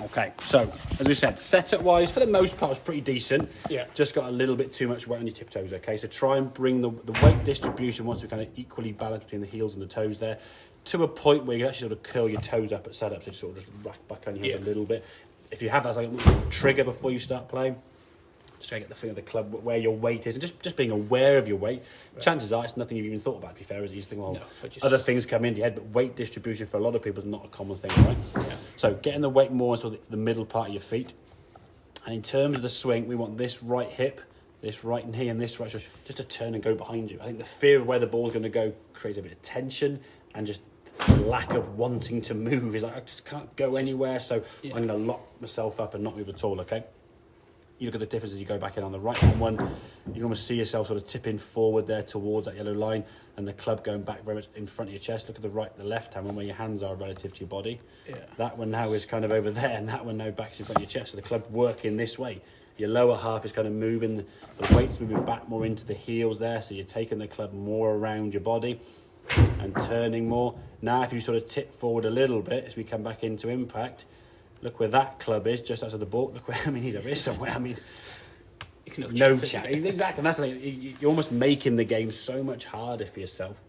Okay, so as we said, setup-wise, for the most part, it's pretty decent. Yeah. Just got a little bit too much weight on your tiptoes, okay? So try and bring the weight distribution, once we kind of equally balance between the heels and the toes there, to a point where you can actually sort of curl your toes up at setup, so you sort of just rack back on your heels a little bit. If you have that as like a little trigger before you start playing, just try to get the feel of the club where your weight is, and just being aware of your weight. Right. Chances are it's nothing you've even thought about, to be fair, is it? You just think, well, other things come into your head, but weight distribution for a lot of people is not a common thing, right? Yeah. So getting the weight more on sort of the middle part of your feet. And in terms of the swing, we want this right hip, this right knee, and this right shoulder just to turn and go behind you. I think the fear of where the ball's going to go creates a bit of tension, and just the lack of wanting to move is like, I just can't go anywhere, so I'm going to lock myself up and not move at all, okay? You look at the difference as you go back in on the right-hand one. You can almost see yourself sort of tipping forward there towards that yellow line, and the club going back very much in front of your chest. Look at the left-hand one where your hands are relative to your body. Yeah. That one now is kind of over there, and that one now back in front of your chest. So the club working this way. Your lower half is kind of moving, the weight's moving back more into the heels there, so you're taking the club more around your body and turning more. Now if you sort of tip forward a little bit as we come back into impact, look where that club is, just outside the ball. Look where, I mean, he's over here somewhere. I mean, no chance. Exactly, and that's the thing. You're almost making the game so much harder for yourself.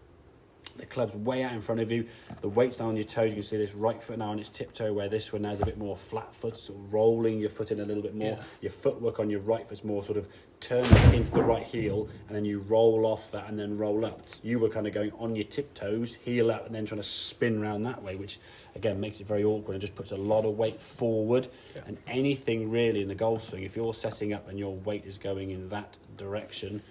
The club's way out in front of you. The weight's now on your toes. You can see this right foot now on its tiptoe, where this one now is a bit more flat foot, sort of rolling your foot in a little bit more. Yeah. Your footwork on your right foot's more sort of turning into the right heel, and then you roll off that and then roll up. You were kind of going on your tiptoes, heel up, and then trying to spin around that way, which again makes it very awkward and just puts a lot of weight forward. Yeah. And anything really in the golf swing, if you're setting up and your weight is going in that direction,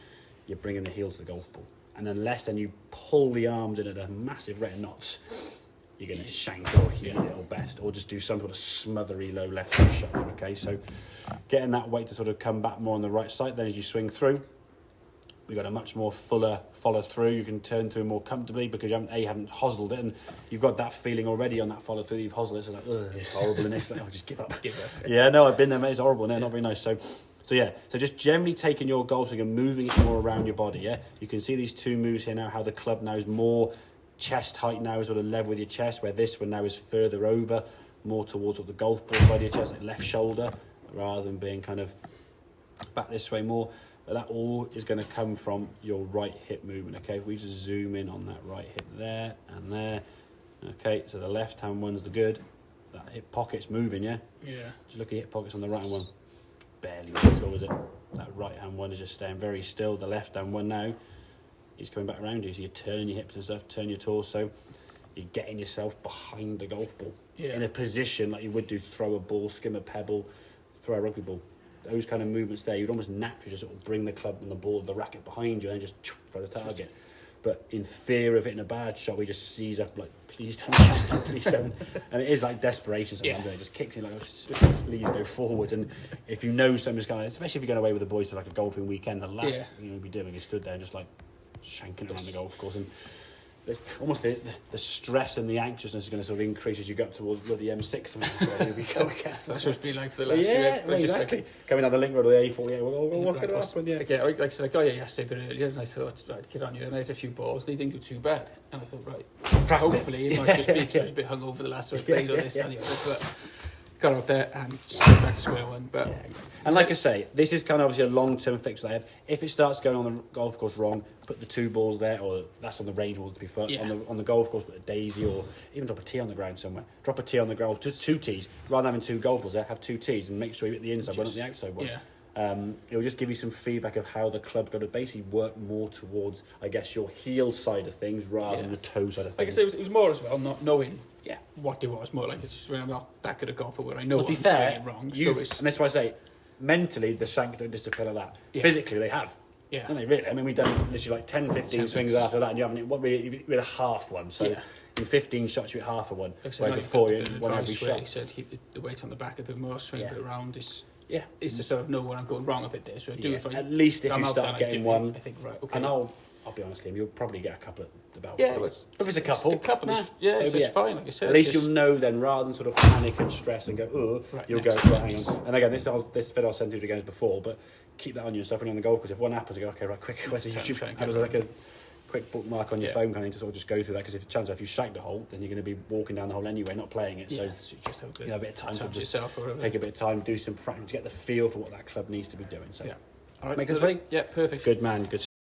you're bringing the heel to the golf ball. And unless then you pull the arms in at a massive rate of knots, you're going to shank or heel it or best, or just do some sort of smothery low left shot. Okay, so getting that weight to sort of come back more on the right side. Then as you swing through, we've got a much more fuller follow through. You can turn through more comfortably because you haven't hoselled it, and you've got that feeling already on that follow through. You've hoselled it, so like, it's horrible, and it's like, just give up. Yeah, no, I've been there, mate. It's horrible. No, not very nice. So just generally taking your golf swing and moving it more around your body, yeah? You can see these two moves here now, how the club now is more chest height now, is sort of level with your chest, where this one now is further over, more towards the golf ball side of your chest, like left shoulder, rather than being kind of back this way more. But that all is going to come from your right hip movement, okay? If we just zoom in on that right hip there and there, okay? So the left-hand one's the good. That hip pocket's moving, yeah? Yeah. Just look at your hip pockets on the right-hand one. Barely moving, so was it? That right-hand one is just staying very still. The left-hand one now is coming back around you, so you're turning your hips and stuff, turn your torso. You're getting yourself behind the golf ball in a position like you would do throw a ball, skim a pebble, throw a rugby ball. Those kind of movements there, you'd almost naturally just sort of bring the club and the ball, the racket behind you, and just throw the target. But in fear of hitting a bad shot, we just seize up like, please don't, please don't. And it is like desperation sometimes. It just kicks in like, please go forward. And if you know somebody's going to, especially if you're going away with the boys to like a golfing weekend, the last thing you'll be doing is stood there just like shanking around the golf course. And there's almost the stress and the anxiousness is going to sort of increase as you go up towards the M6. Where we go again. That's what's been like for the last year. Well, exactly. Like, coming down the link road of the A48, what's going to happen? Like I said, I got here yesterday a bit earlier, and I thought, right, get on you. And I had a few balls, they didn't do too bad. And I thought, right, hopefully it might just be because I was a bit hungover the last time I played or this and the other. But got out there and straight back to square one. But and like I say, this is kind of obviously a long-term fix that I have. If it starts going on the golf course wrong, put the two balls there, or that's on the range ball to be fair. On the golf course, put a daisy, or even drop a tee on the ground somewhere. Drop a tee on the ground, just two tees. Rather than having two golf balls there, have two tees and make sure you hit the inside one, not the outside one. It will just give you some feedback of how the club's got to basically work more towards, I guess, your heel side of things rather than the toe side of things. Like I say, it was more as well, not knowing what it was. More like it's just when I'm not that good at golf, where I know to be fair, wrong. And that's why I say, mentally, the shank don't disappear like that. Physically, they have. Yeah. And they really, I mean, we've done literally like 10, 15 swings after that, and you haven't, we had a half one. So in 15 shots, you hit half a one. Where before you one every shot. He said keep the weight on the back a bit more, swing a bit around. It's to sort of know when I'm going wrong a bit there. So I do if I at least if you start getting one, I think right. Okay. And I'll be honest with you, you'll probably get a couple at the belt. If it's a couple, it's fine. Like I said, at least you'll know then, rather than sort of panic and stress and go, you'll go, hang on. And again, this vid I'll send through again as before, but keep that on yourself when you're on the golf, because if one happens, you go, okay, right, quick, where's the YouTube? It was like a quick bookmark on your phone kind of to sort of just go through that, because if you shank the hole, then you're going to be walking down the hole anyway, not playing it. So you just have a bit of time to just yourself or take a bit of time, do some practice, get the feel for what that club needs to be doing. So yeah. All right, make us ready? Yeah, perfect. Good man, good